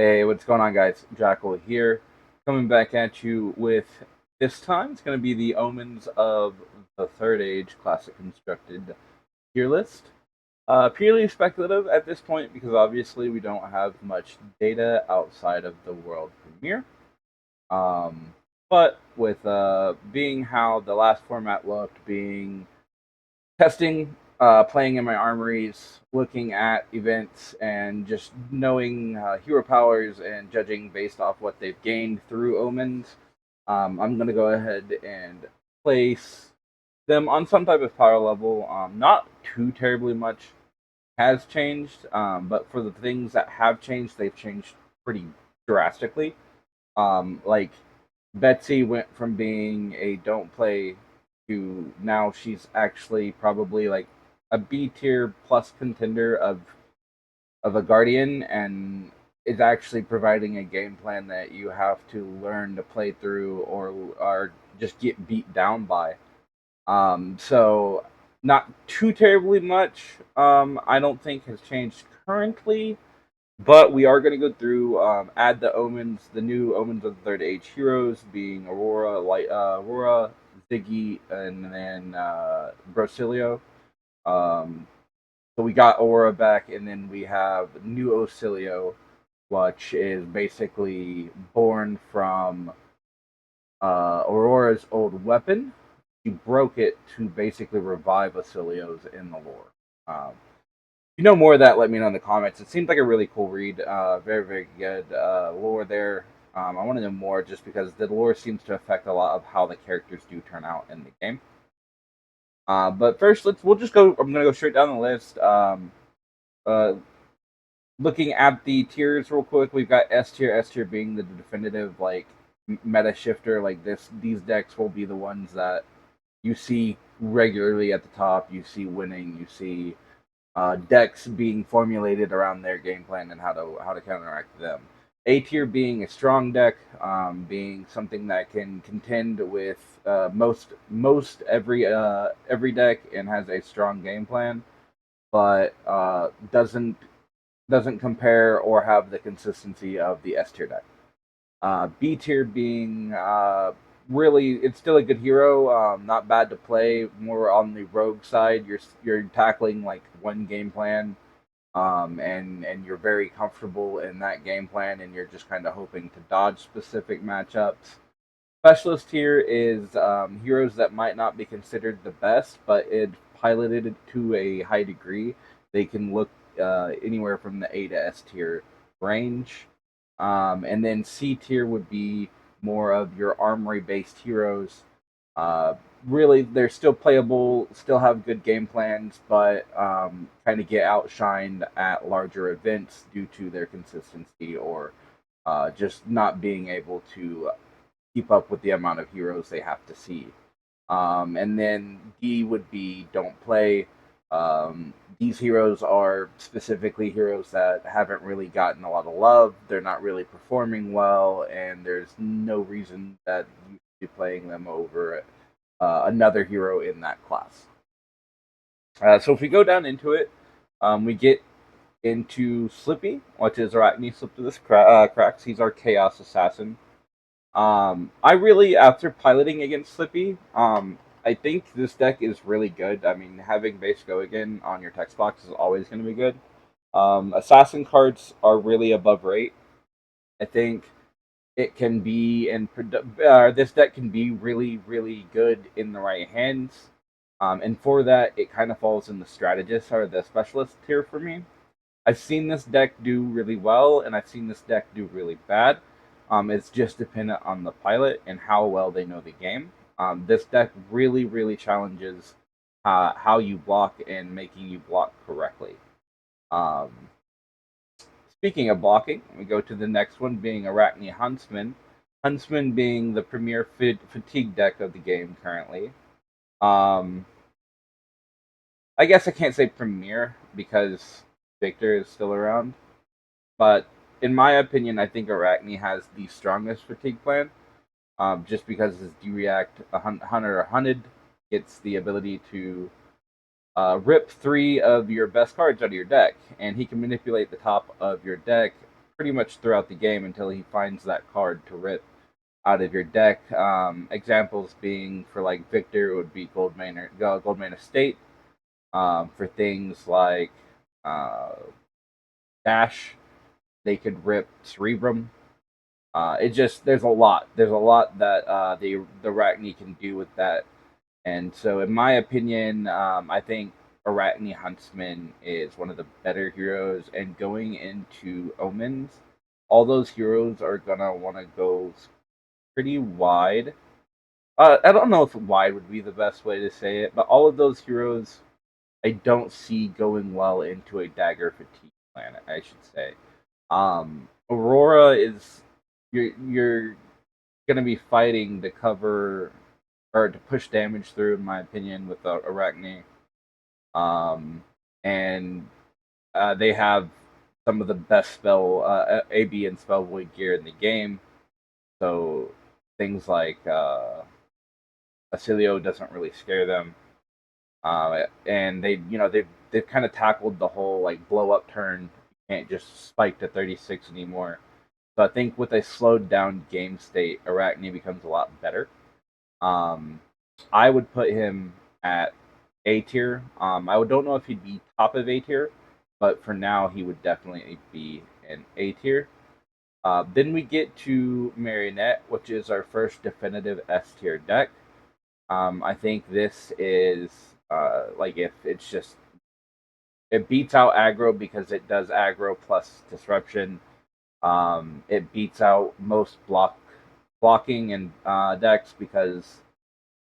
Hey, what's going on, guys? Jackal here, coming back at you with this time. It's going to be the Omens of the Third Age Classic Constructed tier list. Purely speculative at this point because obviously we don't have much data outside of the world premiere. Um, but with being how the last format looked, being testing, playing in my armories, looking at events, and just knowing hero powers and judging based off what they've gained through omens. I'm going to go ahead and place them on some type of power level. Not too terribly much has changed, but for the things that have changed, they've changed pretty drastically. Like Betsy went from being a don't play to now she's actually probably like a B tier plus contender of a guardian, and is actually providing a game plan that you have to learn to play through or just get beat down by. So not too terribly much. I don't think has changed currently, but we are going to go through, add the omens, the new omens of the Third Age heroes, being Aurora, Ziggy, and then Brocilio. Um, so we got Aurora back, and then we have new Ocilio, which is basically born from Aurora's old weapon. She broke it to basically revive Ocilio's in the lore. You know more of that, let me know in the comments. It seems like a really cool read. Very, very good lore there. I want to know more just because the lore seems to affect a lot of how the characters do turn out in the game. But first, we'll just go. I'm gonna go straight down the list. Uh, Looking at the tiers real quick, we've got S tier. S tier being the definitive like meta shifter. Like these decks will be the ones that you see regularly at the top. You see winning. You see decks being formulated around their game plan and how to counteract them. A tier being a strong deck, being something that can contend with most every deck and has a strong game plan, but doesn't compare or have the consistency of the S tier deck. B tier being really, it's still a good hero, not bad to play. More on the rogue side, you're tackling like one game plan, and you're very comfortable in that game plan, and you're just kind of hoping to dodge specific matchups. Specialist here is heroes that might not be considered the best, but it piloted to a high degree. They can look anywhere from the A to S tier range. And then C tier would be more of your armory based heroes. Uh, Really, they're still playable, still have good game plans, but kind of get outshined at larger events due to their consistency or just not being able to keep up with the amount of heroes they have to see. And then D would be don't play. These heroes are specifically heroes that haven't really gotten a lot of love. They're not really performing well, and there's no reason that you should be playing them over another hero in that class. So if we go down into it, we get into Slippy, which is Arachne Cracks. He's our Chaos Assassin. I really, after piloting against Slippy, I think this deck is really good. I mean, having base go again on your text box is always going to be good. Assassin cards are really above rate. I think it can be, and this deck can be really, really good in the right hands. And for that, it kind of falls in the strategist or the specialist tier for me. I've seen this deck do really well, and I've seen this deck do really bad. It's just dependent on the pilot and how well they know the game. This deck really, really challenges how you block and making you block correctly. Um, Speaking of blocking, we go to the next one being Arachne Huntsman. Huntsman being the premier fatigue deck of the game currently. Um, I guess I can't say premier because Victor is still around. But in my opinion, I think Arachne has the strongest fatigue plan. Just because his D-React Hunter Hunted gets the ability to rip three of your best cards out of your deck, and he can manipulate the top of your deck pretty much throughout the game until he finds that card to rip out of your deck. Examples being for like Victor, it would be Goldman Estate. For things like uh, Dash, they could rip Cerebrum. It just there's a lot. There's a lot that the Arachne can do with that. And so, in my opinion, I think Arachne Huntsman is one of the better heroes. And going into Omens, all those heroes are gonna want to go pretty wide. I don't know if wide would be the best way to say it, but all of those heroes I don't see going well into a dagger fatigue planet, I should say. Aurora is you're gonna be fighting to cover or to push damage through, in my opinion, with Arachne. Um, and they have some of the best spell AB and spell void gear in the game. So things like Acilio doesn't really scare them. And they've kind of tackled the whole like blow up turn. You can't just spike to 36 anymore. So I think with a slowed down game state, Arachne becomes a lot better. Um, I would put him at A tier. I don't know if he'd be top of A tier, but for now he would definitely be an A tier. Then we get to Marionette, which is our first definitive S tier deck. I think this is like if it's just it beats out aggro because it does aggro plus disruption. It beats out most blocking and decks because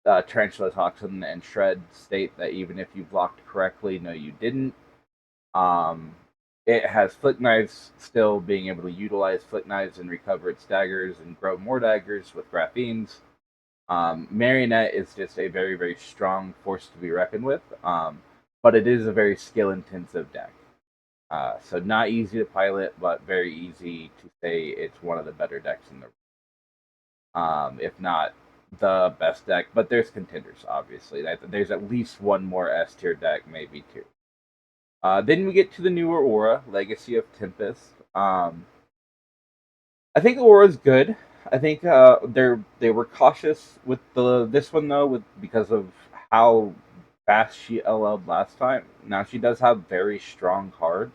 Tarantula Toxin and Shred state that even if you blocked correctly, no, you didn't. Um, it has Flick Knives still being able to utilize Flick Knives and recover its daggers and grow more daggers with Graphenes. Marionette is just a very, very strong force to be reckoned with, but it is a very skill intensive deck. So not easy to pilot, but very easy to say it's one of the better decks in the if not the best deck. But there's contenders, obviously. There's at least one more S tier deck, maybe two. Then we get to the newer Aura, Legacy of Tempest. I think Aura's good. I think they were cautious with this one though, because of how fast she LL'd last time. Now she does have very strong cards.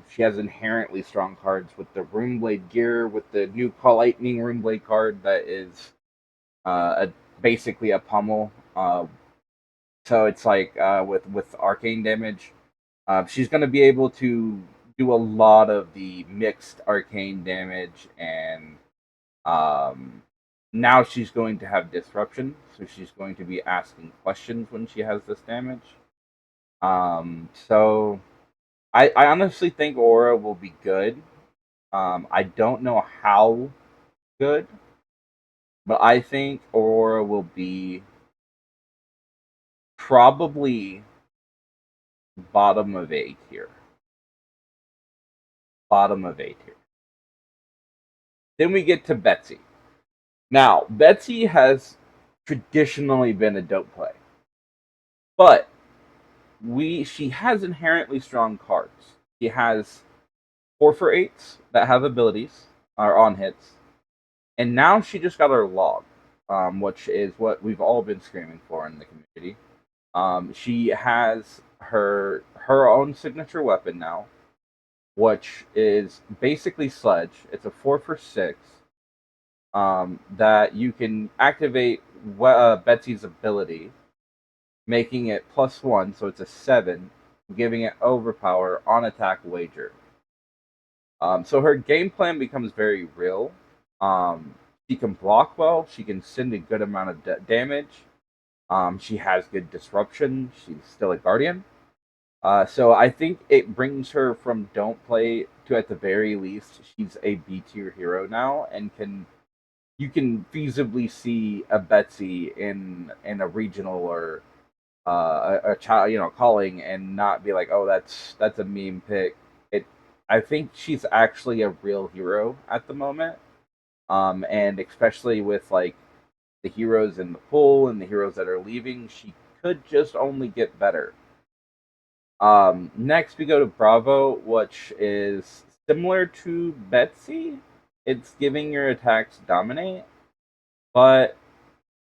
She has inherently strong cards with the Runeblade gear, with the new Call Lightning Runeblade card that is basically a pummel. So it's like with arcane damage, she's going to be able to do a lot of the mixed arcane damage, and um, now she's going to have disruption, so she's going to be asking questions when she has this damage. So I honestly think Aura will be good. I don't know how good, but I think Aurora will be probably bottom of A tier. Bottom of A tier. Then we get to Betsy. Now, Betsy has traditionally been a dope play, but she has inherently strong cards. She has 4 for 8s that have abilities, are on hits, and now she just got her log, which is what we've all been screaming for in the community. She has her own signature weapon now, which is basically Sledge. It's a 4 for 6 that you can activate Betsy's ability, making it +1, so it's a 7, giving it overpower on attack wager. So her game plan becomes very real. She can block well. She can send a good amount of damage. She has good disruption. She's still a guardian. So I think it brings her from don't play to, at the very least, she's a B tier hero now, and you can feasibly see a Betsy in a regional or a child, calling, and not be like, oh, that's a meme pick. I think she's actually a real hero at the moment, and especially with like the heroes in the pool and the heroes that are leaving, she could just only get better. Next, we go to Bravo, which is similar to Betsy. It's giving your attacks dominate, but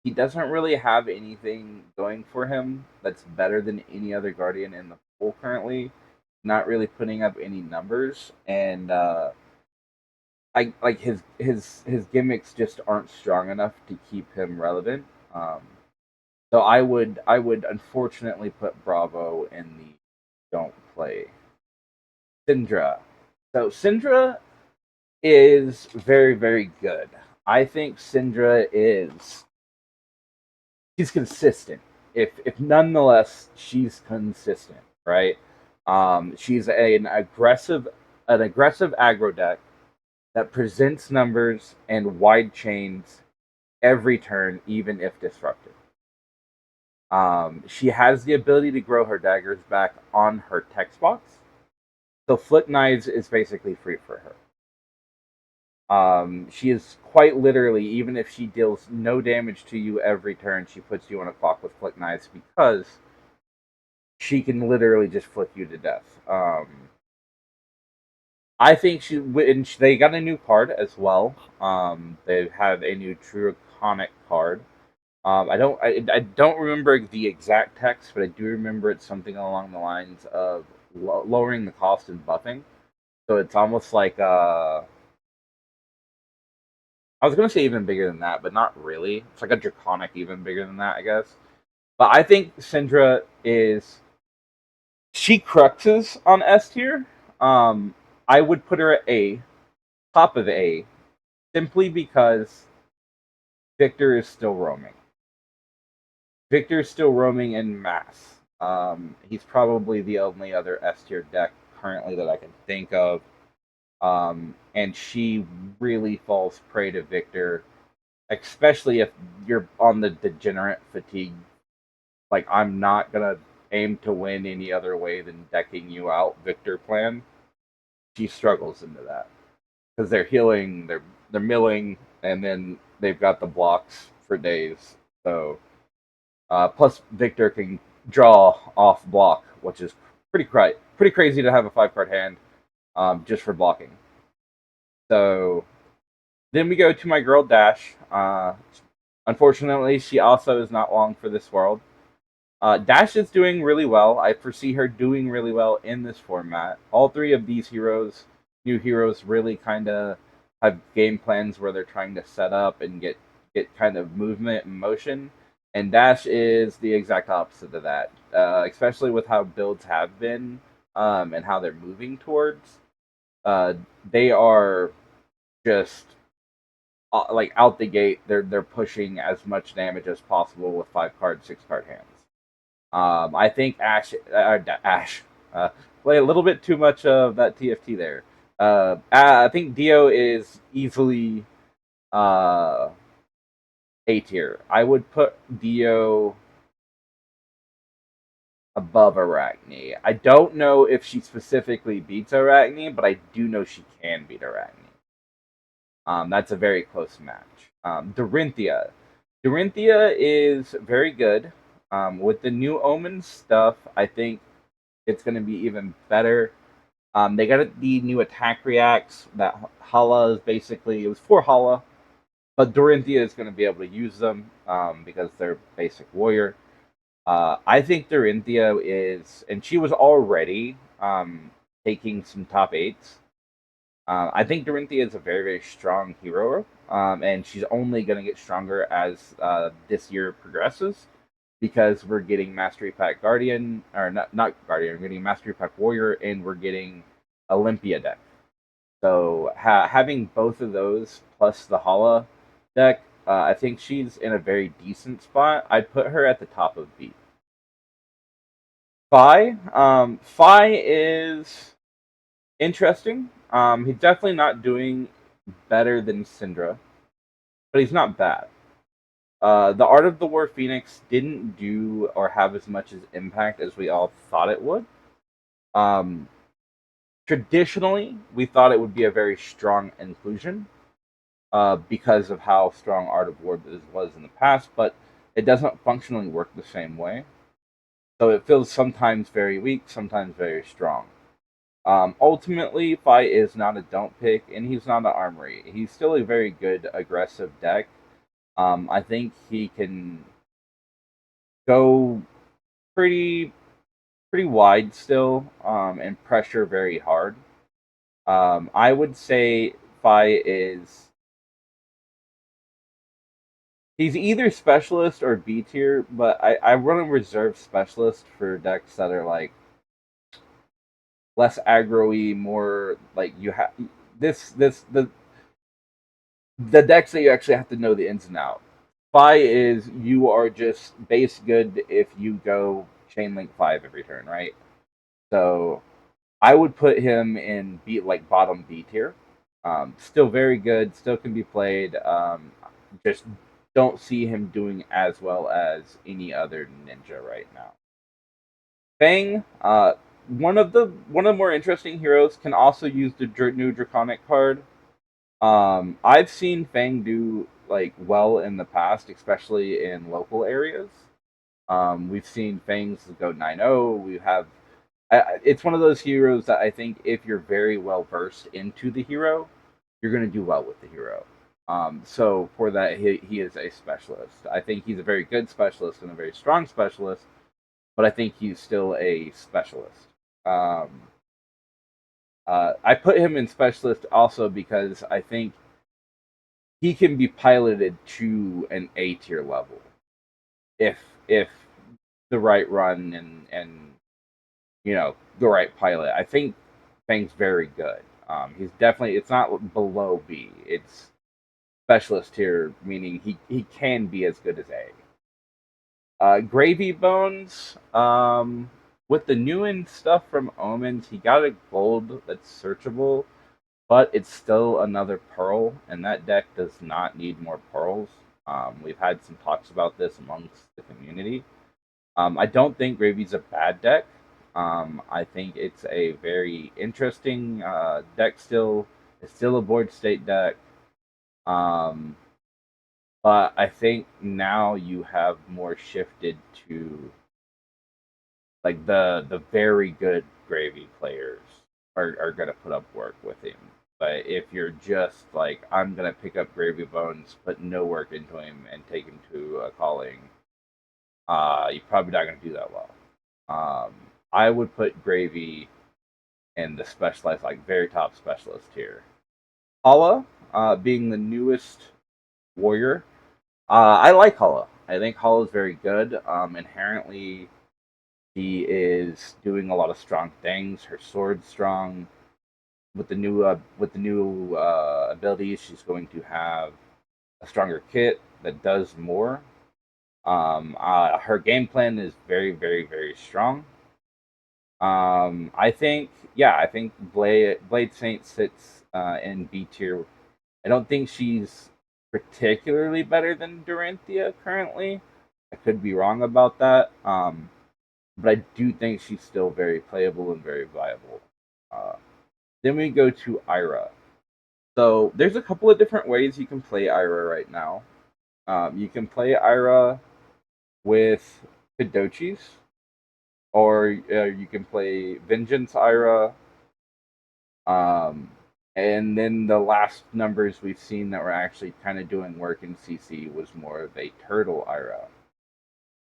he doesn't really have anything going for him that's better than any other Guardian in the pool currently. Not really putting up any numbers, and I like his gimmicks just aren't strong enough to keep him relevant. Um, so I would unfortunately put Bravo in the don't play. Syndra. So Syndra is very, very good. I think Syndra is she's consistent. If nonetheless she's consistent, right? She's an aggressive aggro deck that presents numbers and wide chains every turn, even if disrupted. She has the ability to grow her daggers back on her text box, so Flick Knives is basically free for her. She is quite literally, even if she deals no damage to you every turn, she puts you on a clock with Flick Knives because she can literally just flick you to death. I think they got a new card as well. They have a new Draconic card. I don't remember the exact text, but I do remember it's something along the lines of lowering the cost and buffing. So it's almost like I was gonna say even bigger than that, but not really. It's like a draconic even bigger than that, I guess. But I think Syndra is she cruxes on S tier. Um, I would put her at A, top of A, simply because Victor is still roaming. Victor is still roaming in mass. He's probably the only other S tier deck currently that I can think of. And she really falls prey to Victor, especially if you're on the degenerate fatigue. Like, I'm not gonna aim to win any other way than decking you out Victor plan. She struggles into that because they're healing, they're milling, and then they've got the blocks for days. So plus Victor can draw off block, which is pretty crazy to have a 5 card hand just for blocking. So then we go to my girl Dash. Unfortunately, she also is not long for this world. Dash is doing really well. I foresee her doing really well in this format. All three of these new heroes, really kind of have game plans where they're trying to set up and get kind of movement and motion. And Dash is the exact opposite of that, especially with how builds have been and how they're moving towards. They are just like out the gate. They're pushing as much damage as possible with 5 card, 6 card hands. I think Ash play a little bit too much of that TFT there. I think Dio is easily uh, A tier. I would put Dio above Arachne. I don't know if she specifically beats Arachne, but I do know she can beat Arachne. That's a very close match. Dorinthia. Dorinthia is very good. With the new Omens stuff, I think it's going to be even better. They got the new attack reacts that Hala is basically, it was for Hala, but Dorinthia is going to be able to use them because they're basic warrior. I think Dorinthia is, and she was already taking some top eights. I think Dorinthia is a very, very strong hero, and she's only going to get stronger as this year progresses because we're getting Mastery Pack Guardian, or not Guardian, we're getting Mastery Pack Warrior, and we're getting Olympia deck. So having both of those plus the Hala deck, I think she's in a very decent spot. I'd put her at the top of B. Fi is interesting. He's definitely not doing better than Syndra, but he's not bad. The Art of the War Phoenix didn't do or have as much as impact as we all thought it would. Um, Traditionally, we thought it would be a very strong inclusion because of how strong Art of War was in the past, but it doesn't functionally work the same way. So it feels sometimes very weak, sometimes very strong. Ultimately, Fi is not a don't pick, and he's not an armory. He's still a very good aggressive deck. I think he can go pretty pretty wide still, and pressure very hard. I would say Fi is he's either specialist or B tier, but I want to reserve specialist for decks that are like less aggro-y, more like you have this the decks that you actually have to know the ins and outs. Fi is you are just base good if you go chain link 5 every turn, right? So I would put him in B like bottom B tier. Still very good, still can be played. Just don't see him doing as well as any other ninja right now. Fang, one of the more interesting heroes, can also use the new Draconic card. I've seen Fang do like well in the past, especially in local areas. We've seen Fangs go 9-0. We have it's one of those heroes that I think if you're very well versed into the hero, you're going to do well with the hero. So for that, he is a specialist. I think he's a very good specialist and a very strong specialist, but I think he's still a specialist. Um, I put him in specialist also because I think he can be piloted to an A tier level if if the right run and the right pilot. I think Fang's very good. He's definitely it's not below B. It's specialist tier, meaning he can be as good as A. Gravy Bones. With the new and stuff from Omens, he got a gold that's searchable, but it's still another pearl, and that deck does not need more pearls. We've had some talks about this amongst the community. I don't think Gravy's a bad deck. I think it's a very interesting deck still. It's still a board state deck. Um, but I think now you have more shifted to like the very good Gravy players are gonna put up work with him. But if you're just like I'm gonna pick up Gravy Bones, put no work into him, and take him to a calling, you're probably not gonna do that well. Um, I would put Gravy in the specialized, like very top specialist tier. Hala, being the newest warrior, I like Hala. I think Hala is very good. Inherently, she is doing a lot of strong things. Her sword's strong. With the new abilities, she's going to have a stronger kit that does more. Her game plan is very, very, very strong. I think Blade Saint sits in B tier. I don't think she's particularly better than Duranthia currently. I could be wrong about that. But I do think she's still very playable and very viable. Uh, then we go to Ira. So there's a couple of different ways you can play Ira right now. You can play Ira with Kadochis, or you can play Vengeance Ira. And then the last numbers we've seen that were actually kind of doing work in CC was more of a Turtle Ira.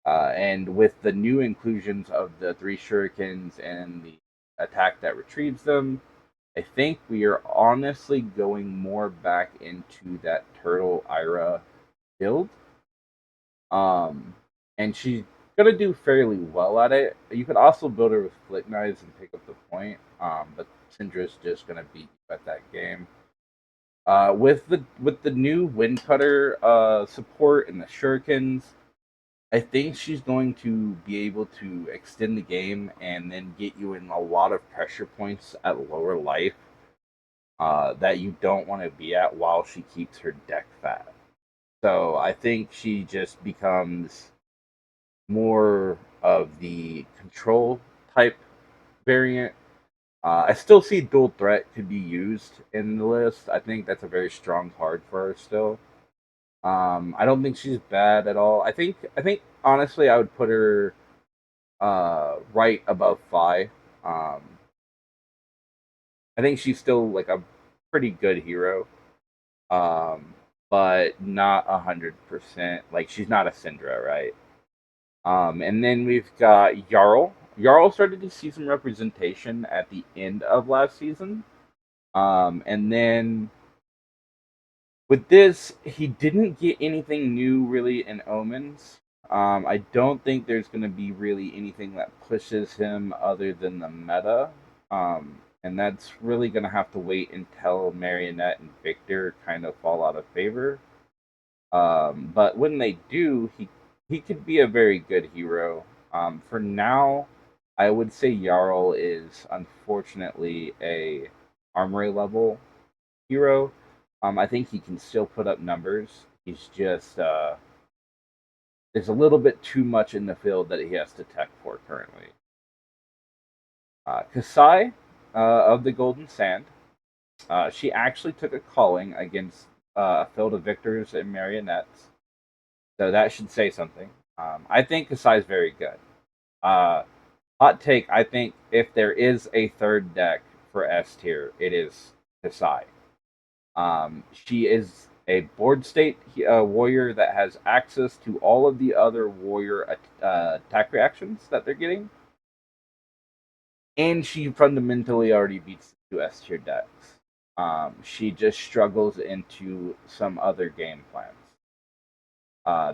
And with the new inclusions of the 3 shurikens and the attack that retrieves them, I think we are honestly going more back into that Turtle Ira build. Um, and she's gonna do fairly well at it. You could also build her with Flick Knives and pick up the point. But Syndra's just gonna beat you at that game. With the new Wind Cutter support and the Shurikens, I think she's going to be able to extend the game and then get you in a lot of pressure points at lower life that you don't want to be at while she keeps her deck fat. So I think she just becomes more of the control type variant. I still see dual threat could be used in the list. I think that's a very strong card for her still. I don't think she's bad at all. I think honestly I would put her right above Fi. Um, I think she's still like a pretty good hero, um, but not 100%. Like she's not a Syndra, right? And then we've got Jarl. Jarl started to see some representation at the end of last season. And then with this, he didn't get anything new really in Omens. I don't think there's going to be really anything that pushes him other than the meta. And that's really going to have to wait until Marionette and Victor kind of fall out of favor. But when they do, he could be a very good hero. For now, I would say Jarl is unfortunately a armory level hero. I think he can still put up numbers. He's just there's a little bit too much in the field that he has to tech for currently. Kasai of the Golden Sand. She actually took a calling against a field of victors and marionettes, so that should say something. I think Kasai is very good. Uh, Hot take: I think if there is a third deck for S tier, it is Kasai. She is a board state warrior that has access to all of the other warrior attack reactions that they're getting, and she fundamentally already beats the two S tier decks. She just struggles into some other game plans.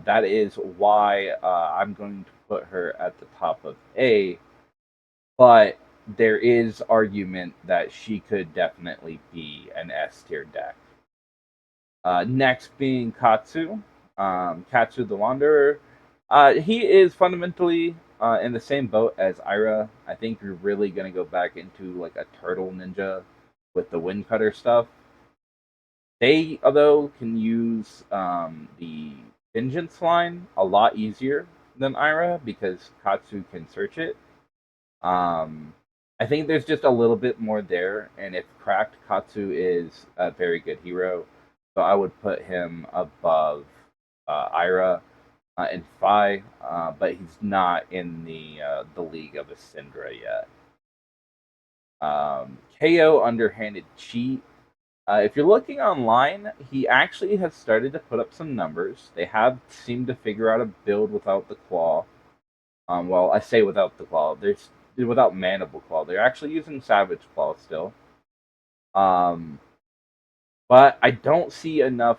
That is why I'm going to put her at the top of A, but there is argument that she could definitely be an S tier deck. Next being Katsu, Katsu the Wanderer. He is fundamentally in the same boat as Ira. I think you're really gonna go back into like a turtle ninja with the wind cutter stuff. They, although, can use the vengeance line a lot easier than Ira because Katsu can search it. Um, I think there's just a little bit more there, and if cracked, Katsu is a very good hero. So I would put him above Ira and Fi, but he's not in the league of a Syndra yet. KO underhanded cheat. If you're looking online, he actually has started to put up some numbers. They have seemed to figure out a build without the claw. Well, I say without the claw. There's without mandible claw. They're actually using savage claw still. Um, but I don't see enough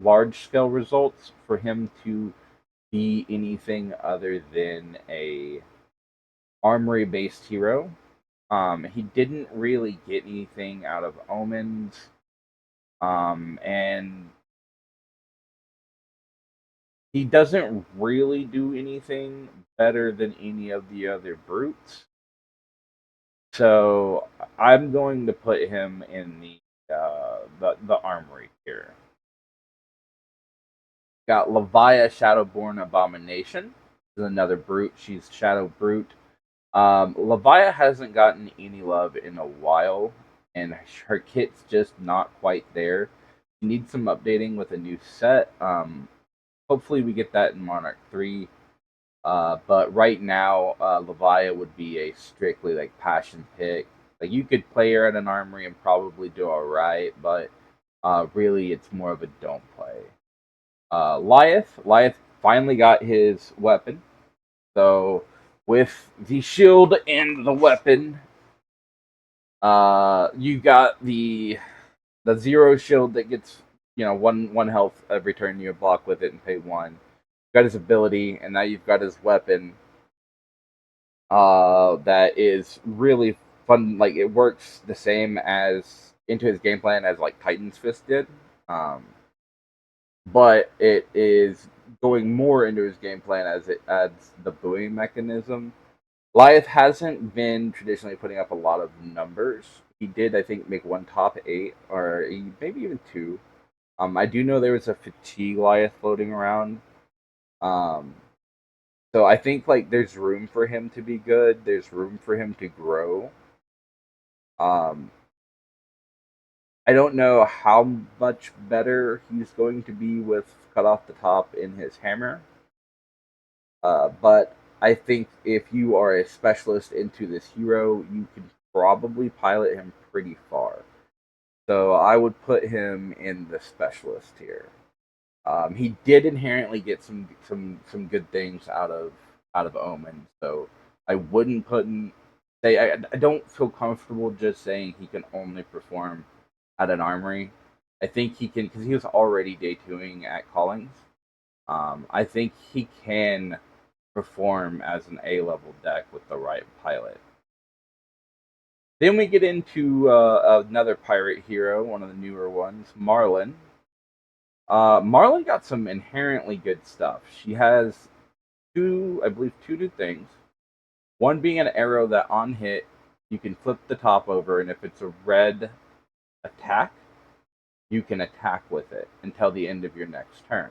large scale results for him to be anything other than a armory based hero. He didn't really get anything out of Omens. And he doesn't really do anything better than any of the other brutes. So I'm going to put him in the armory here. Got Leviah Shadowborn Abomination. This is another brute. She's Shadow Brute. Leviah hasn't gotten any love in a while, and her kit's just not quite there. She needs some updating with a new set. Hopefully, we get that in Monarch 3. But right now, Leviah would be a strictly like passion pick. Like you could play her at an armory and probably do alright, but really it's more of a don't play. Lyeth finally got his weapon. So with the shield and the weapon, you got the zero shield that gets one health every turn you block with it and pay one. You got his ability, and now you've got his weapon. That is really fun. Like it works the same as into his game plan as like Titan's Fist did. Um, but it is going more into his game plan as it adds the buoying mechanism. Lyeth hasn't been traditionally putting up a lot of numbers. He did, I think, make one top 8, or maybe even 2. I do know there was a fatigue Lyeth floating around. Um, so I think like there's room for him to be good. There's room for him to grow. Um, I don't know how much better he's going to be with cut off the top in his hammer. But I think if you are a specialist into this hero, you can probably pilot him pretty far. So I would put him in the specialist tier. He did inherently get some good things out of Omen, so I wouldn't put him. Say I don't feel comfortable just saying he can only perform at an armory. I think he can because he was already day twoing at Collings. I think he can perform as an A level deck with the right pilot. Then we get into another pirate hero, one of the newer ones, Marlin. Marlin got some inherently good stuff. She has two, I believe, two new things. One being an arrow that on hit, you can flip the top over, and if it's a red attack, you can attack with it until the end of your next turn.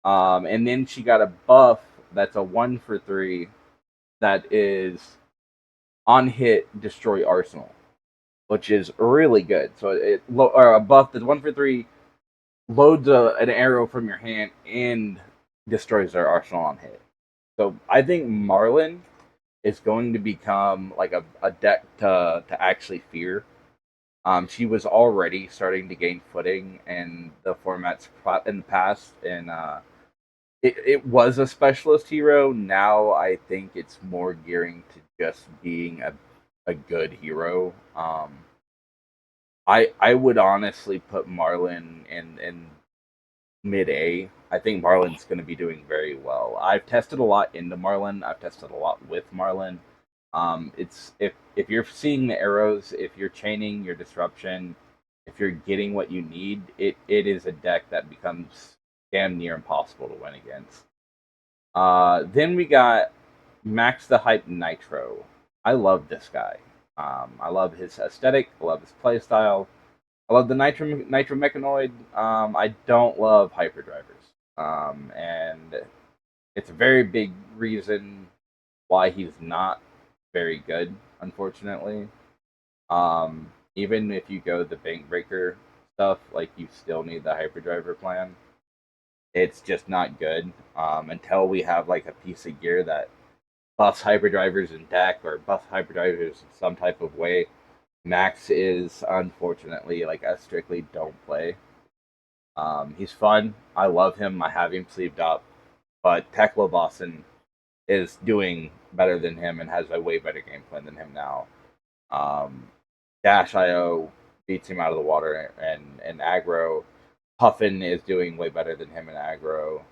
And then she got a buff that's a 1 for 3 that is on hit, destroy arsenal, which is really good. So or a buff that's 1 for 3 loads an arrow from your hand and destroys their arsenal on hit. So I think Marlin is going to become like a deck to actually fear. She was already starting to gain footing in the formats in the past, and it was a specialist hero. Now I think it's more gearing to just being a good hero. I would honestly put Marlin in mid A. I think Marlin's going to be doing very well. I've tested a lot into Marlin. I've tested a lot with Marlin. It's if you're seeing the arrows, if you're chaining your disruption, if you're getting what you need, it is a deck that becomes damn near impossible to win against. Then we got Max the Hype Nitro. I love this guy. I love his aesthetic. I love his playstyle. I love the Nitro Mechanoid. I don't love hyperdrivers, and it's a very big reason why he's not very good. Unfortunately, even if you go the bank breaker stuff, like you still need the hyperdriver plan. It's just not good until we have like a piece of gear that buffs hyperdrivers in deck or buffs hyperdrivers in some type of way. Max is unfortunately like a strictly don't play. He's fun. I love him. I have him sleeved up, but Tekla Boston is doing better than him and has a way better game plan than him now. Um, Dash IO beats him out of the water, and aggro. Puffin is doing way better than him in aggro.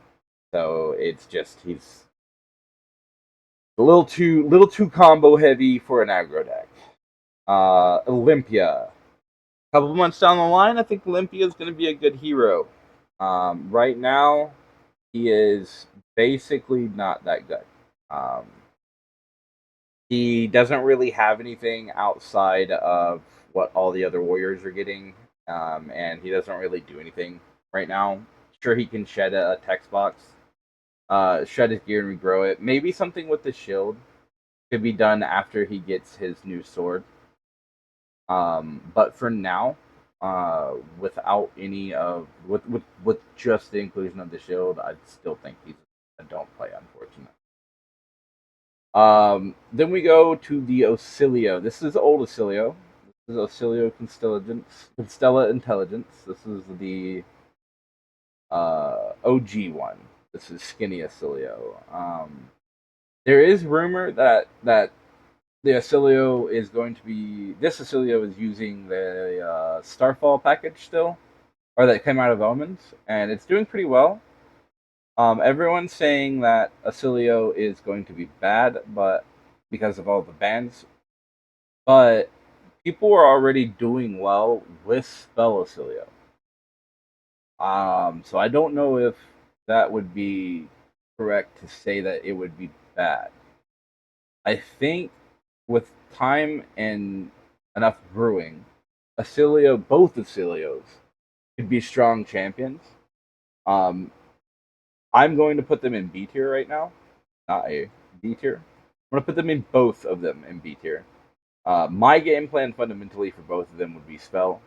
So it's just he's a little too combo heavy for an aggro deck. Olympia. A couple months down the line, I think Olympia is going to be a good hero. Right now, he is basically not that good. Um, he doesn't really have anything outside of what all the other warriors are getting, and he doesn't really do anything right now. Sure, he can shed a text box, shred his gear and regrow it. Maybe something with the shield could be done after he gets his new sword. But for now, without any of with just the inclusion of the shield, I still think he's a don't play, unfortunately. Then we go to the Ocilio. This is old Ocilio. This is Ocilio Constella Intelligence. This is the OG one. This is Skinny Ocilio. There is rumor that the Ocilio is going to be. This Ocilio is using the Starfall package still, or that came out of Omens, and it's doing pretty well. Everyone's saying that Ocilio is going to be bad, but because of all the bans, but people are already doing well with Spell Ocilio. So I don't know if that would be correct to say that it would be bad. I think with time and enough brewing, both Ocilios could be strong champions. Um, I'm going to put them in B tier right now, not A, B tier. I'm going to put them in both of them in B tier. My game plan fundamentally for both of them would be spell.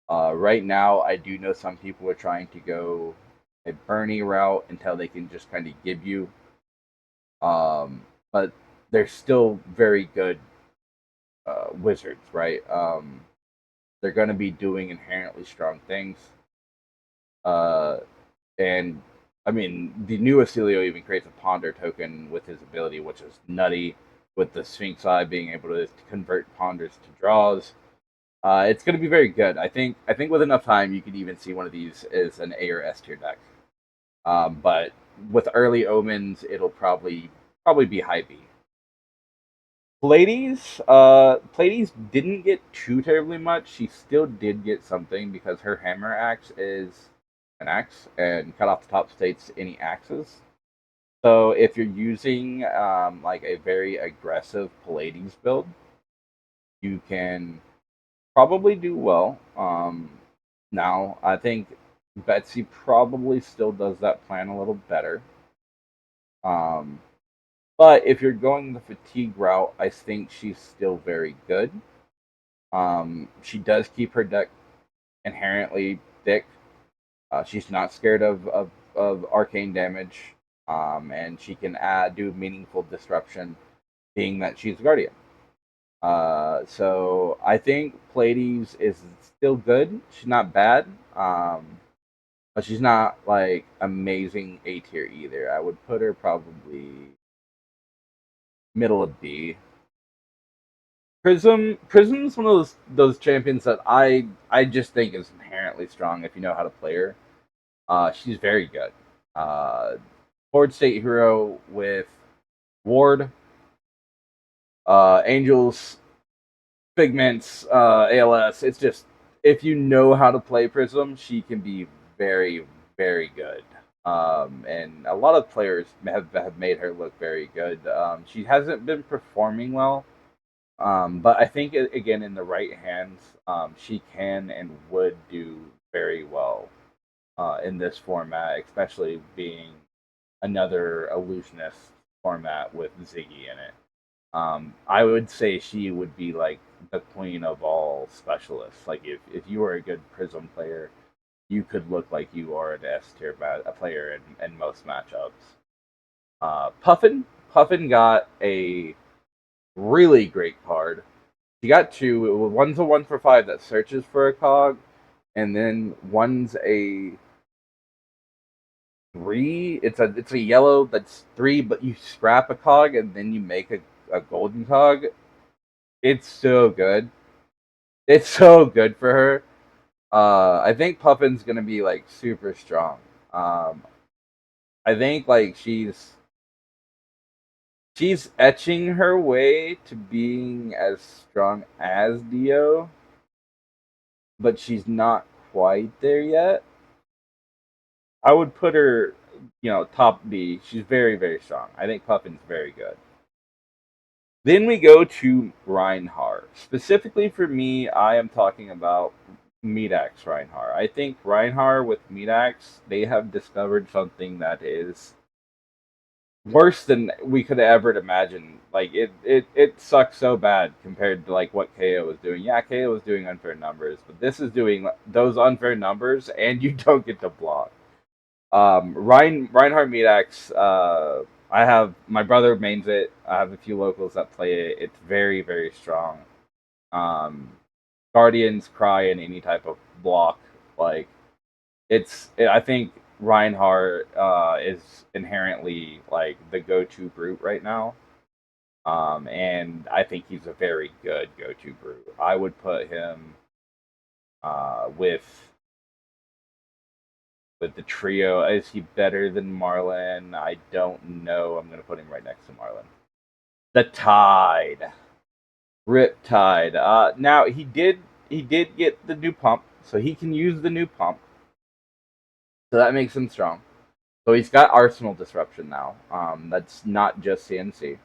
Right now, I do know some people are trying to go a Bernie route until they can just kind of give you. But they're still very good wizards, right? They're going to be doing inherently strong things. Uh, and I mean, the new Acilio even creates a ponder token with his ability, which is nutty. With the Sphinx Eye being able to convert ponders to draws, it's going to be very good. I think with enough time, you could even see one of these as an A or S tier deck. But with early omens, it'll probably be high B. Pleiades didn't get too terribly much. She still did get something because her hammer axe is an axe and cut off the top states any axes. So if you're using like a very aggressive Pleiades build, you can probably do well. Now I think Betsy probably still does that plan a little better. Um, but if you're going the fatigue route, I think she's still very good. She does keep her deck inherently thick. She's not scared of arcane damage, and she can do meaningful disruption, being that she's a guardian. So I think Pleiades is still good. She's not bad, but she's not like amazing A tier either. I would put her probably middle of B. Prism's one of those champions that I just think is inherently strong if you know how to play her. She's very good. Uh, Board state hero with ward, angels, figments, ALS. It's just if you know how to play Prism, she can be very very good. And a lot of players have made her look very good. She hasn't been performing well. But I think again in the right hands, she can and would do very well in this format, especially being another illusionist format with Ziggy in it. I would say she would be like the queen of all specialists. Like if you were a good Prism player, you could look like you are an S tier player in most matchups. Puffin got a really great card. She got two. One's a 1 for 5 that searches for a cog, and then one's a 3. It's a yellow that's 3, but you scrap a cog and then you make a golden cog. It's so good. It's so good for her. I think Puffin's gonna be like super strong. I think like she's etching her way to being as strong as Dio, but she's not quite there yet. I would put her, top B. She's very, very strong. I think Puffin's very good. Then we go to Reinhardt. Specifically for me, I am talking about Medax Reinhardt. I think Reinhardt with Medax, they have discovered something that is worse than we could have ever imagined. Like it sucks so bad compared to like what KO was doing. Yeah, KO was doing unfair numbers, but this is doing those unfair numbers, and you don't get to block. Reinhardt Medax. I have my brother mains it. I have a few locals that play it. It's very very strong. Um, Guardians cry in any type of block. Like I think Reinhardt is inherently like the go-to brute right now. And I think he's a very good go-to brute. I would put him with the trio. Is he better than Marlin? I don't know. I'm gonna put him right next to Marlin. The Tide, Riptide. Now he did get the new pump, so he can use the new pump. So that makes him strong. So he's got Arsenal Disruption now. That's not just CNC.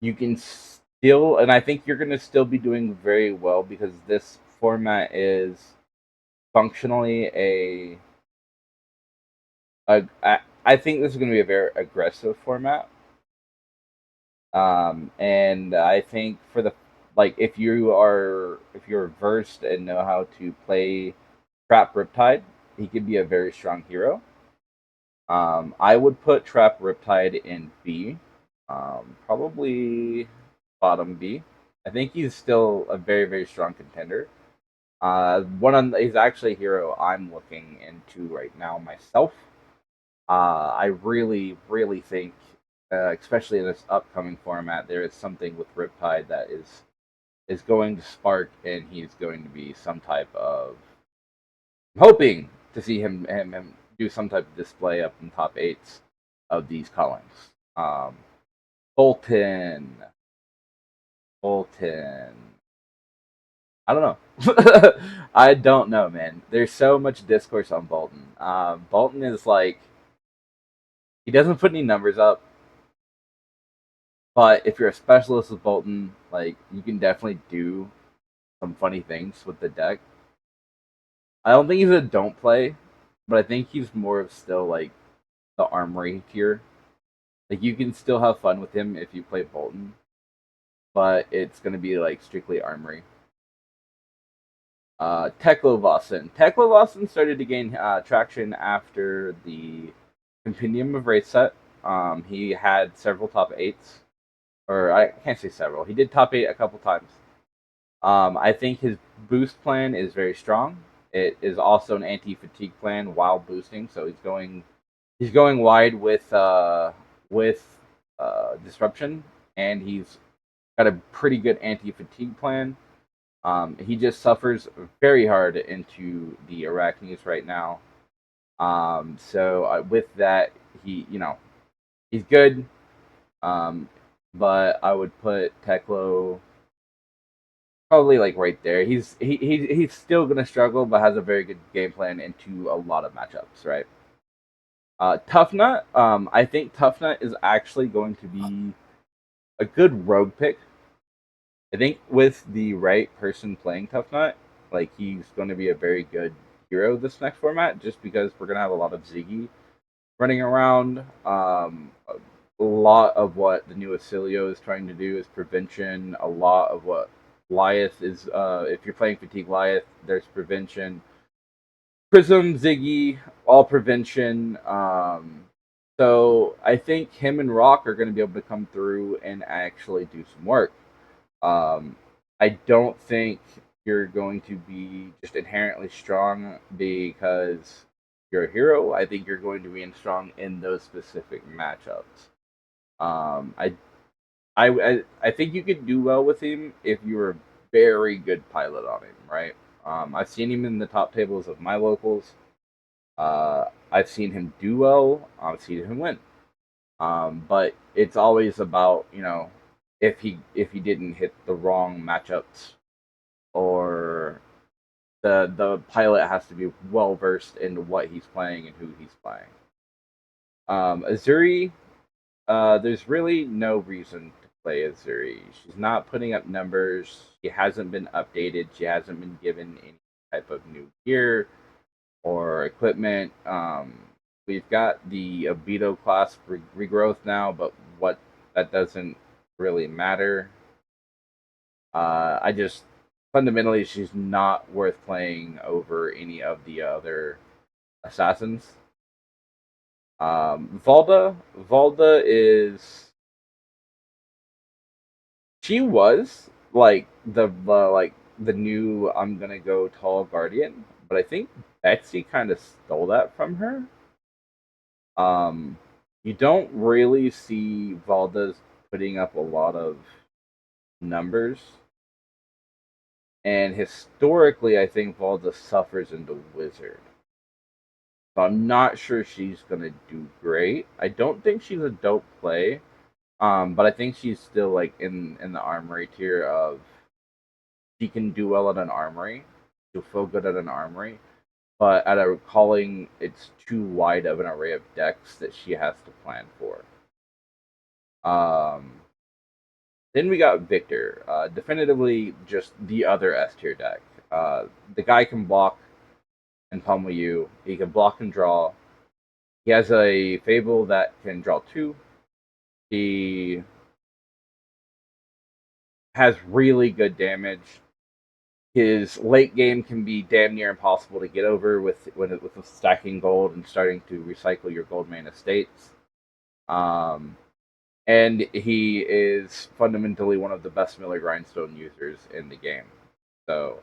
You can still, and I think you're going to still be doing very well because this format is functionally I think this is going to be a very aggressive format. And I think for the like if you're versed and know how to play Trap Riptide, he could be a very strong hero. I would put Trap Riptide in B. Probably bottom B. I think he's still a very, very strong contender. He's actually a hero I'm looking into right now myself. I really, really think, especially in this upcoming format, there is something with Riptide that is going to spark, and he's going to be some type of. I'm hoping to see him do some type of display up in top eights of these callings. Bolton, Bolton. I don't know. I don't know, man. There's so much discourse on Bolton. Bolton is like he doesn't put any numbers up, but if you're a specialist with Bolton, like you can definitely do some funny things with the deck. I don't think he's a don't play, but I think he's more of still like the armory tier. Like you can still have fun with him if you play Bolton, but it's gonna be like strictly armory. Teklo started to gain traction after the Compendium of Wraith set. He had several top eights, or I can't say several. He did top eight a couple times. I think his boost plan is very strong. It is also an anti-fatigue plan while boosting, so he's going wide with disruption, and he's got a pretty good anti-fatigue plan. He just suffers very hard into the Arachnes right now. So with that, he's good. But I would put Teklo probably like right there. He's still gonna struggle, but has a very good game plan into a lot of matchups, right? Tough Nut. I think Tough Nut is actually going to be a good rogue pick. I think with the right person playing Tough Nut, like he's going to be a very good hero this next format, just because we're gonna have a lot of Ziggy running around. A lot of what the new Acilio is trying to do is prevention. A lot of what Lyeth is, if you're playing Fatigue Lyeth, there's prevention. Prism, Ziggy, all prevention. So I think him and Rock are going to be able to come through and actually do some work. Um, I don't think you're going to be just inherently strong because you're a hero. I think you're going to be strong in those specific matchups. I I think you could do well with him if you were a very good pilot on him, right? I've seen him in the top tables of my locals. I've seen him do well. I've seen him win. But it's always about if he didn't hit the wrong matchups, or the pilot has to be well versed in what he's playing and who he's playing. Azuri, there's really no reason to play Azuri. She's not putting up numbers. She hasn't been updated. She hasn't been given any type of new gear or equipment. We've got the Obito class regrowth now, but what that doesn't really matter. I just fundamentally she's not worth playing over any of the other assassins. Valda is she was like the new I'm gonna go tall guardian, but I think Betsy kind of stole that from her. You don't really see Valda's putting up a lot of numbers, and historically, I think Valda suffers into wizard. So I'm not sure she's gonna do great. I don't think she's a dope play. But I think she's still like in the armory tier of she can do well at an armory. She'll feel good at an armory, but at a calling, it's too wide of an array of decks that she has to plan for. Um, then we got Victor, definitively just the other S tier deck. The guy can block and pummel you. He can block and draw. He has a Fable that can draw two. He has really good damage. His late game can be damn near impossible to get over with stacking gold and starting to recycle your gold mana estates. Um, and he is fundamentally one of the best Miller Grindstone users in the game. So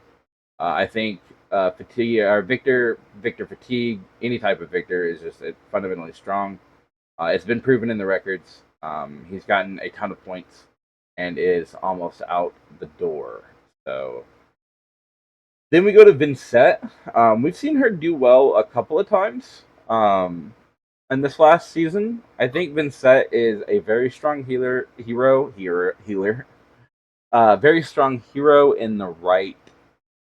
I think Fatigue or Victor Fatigue, any type of Victor is just fundamentally strong. It's been proven in the records. He's gotten a ton of points and is almost out the door. So then we go to Vincent. We've seen her do well a couple of times. In this last season, I think Vincent is a very strong healer. Very strong hero in the right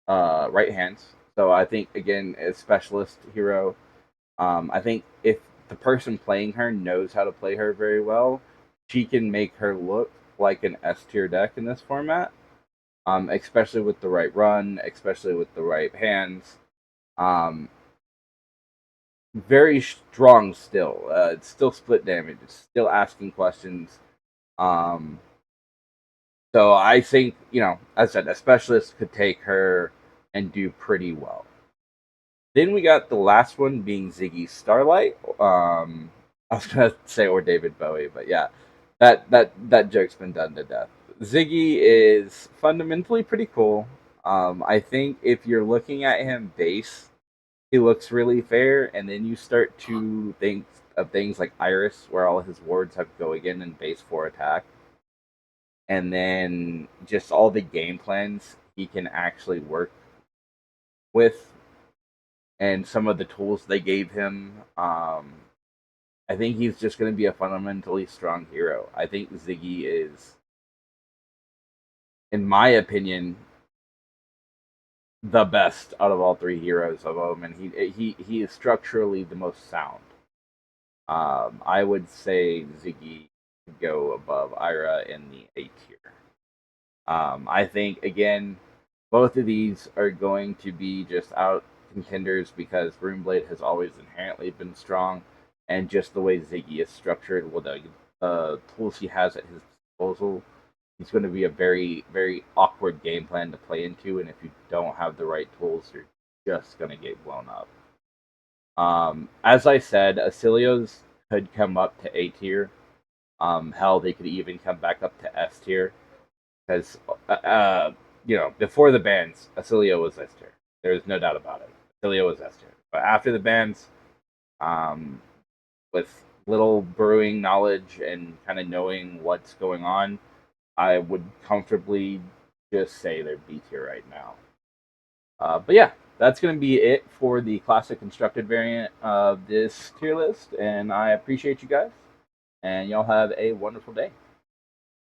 hands. So I think again, a specialist hero. I think if the person playing her knows how to play her very well, she can make her look like an S tier deck in this format. Especially with the right run, especially with the right hands. Um, Very strong still. It's still split damage. It's still asking questions. Um, so I think, as I said, a specialist could take her and do pretty well. Then we got the last one being Ziggy Starlight. I was gonna say or David Bowie, but yeah, that joke's been done to death. Ziggy is fundamentally pretty cool. I think if you're looking at him base, he looks really fair, and then you start to think of things like Iris, where all his wards have to go again in base 4 attack, and then just all the game plans he can actually work with, and some of the tools they gave him. I think he's just going to be a fundamentally strong hero. I think Ziggy is, in my opinion, the best out of all three heroes of Omen. He is structurally the most sound. I would say Ziggy could go above Ira in the A tier. I think again, both of these are going to be just out contenders because Runeblade has always inherently been strong, and just the way Ziggy is structured with the tools he has at his disposal, he's going to be a very, very awkward game plan to play into, and if you don't have the right tools, you're just going to get blown up. As I said, Asilios could come up to A tier. Hell, they could even come back up to S tier because, before the bans, Asilio was S tier. There's no doubt about it. Asilio was S tier, but after the bans, um, with little brewing knowledge and kind of knowing what's going on, I would comfortably just say they're B tier right now. But yeah, that's going to be it for the classic constructed variant of this tier list, and I appreciate you guys, and y'all have a wonderful day.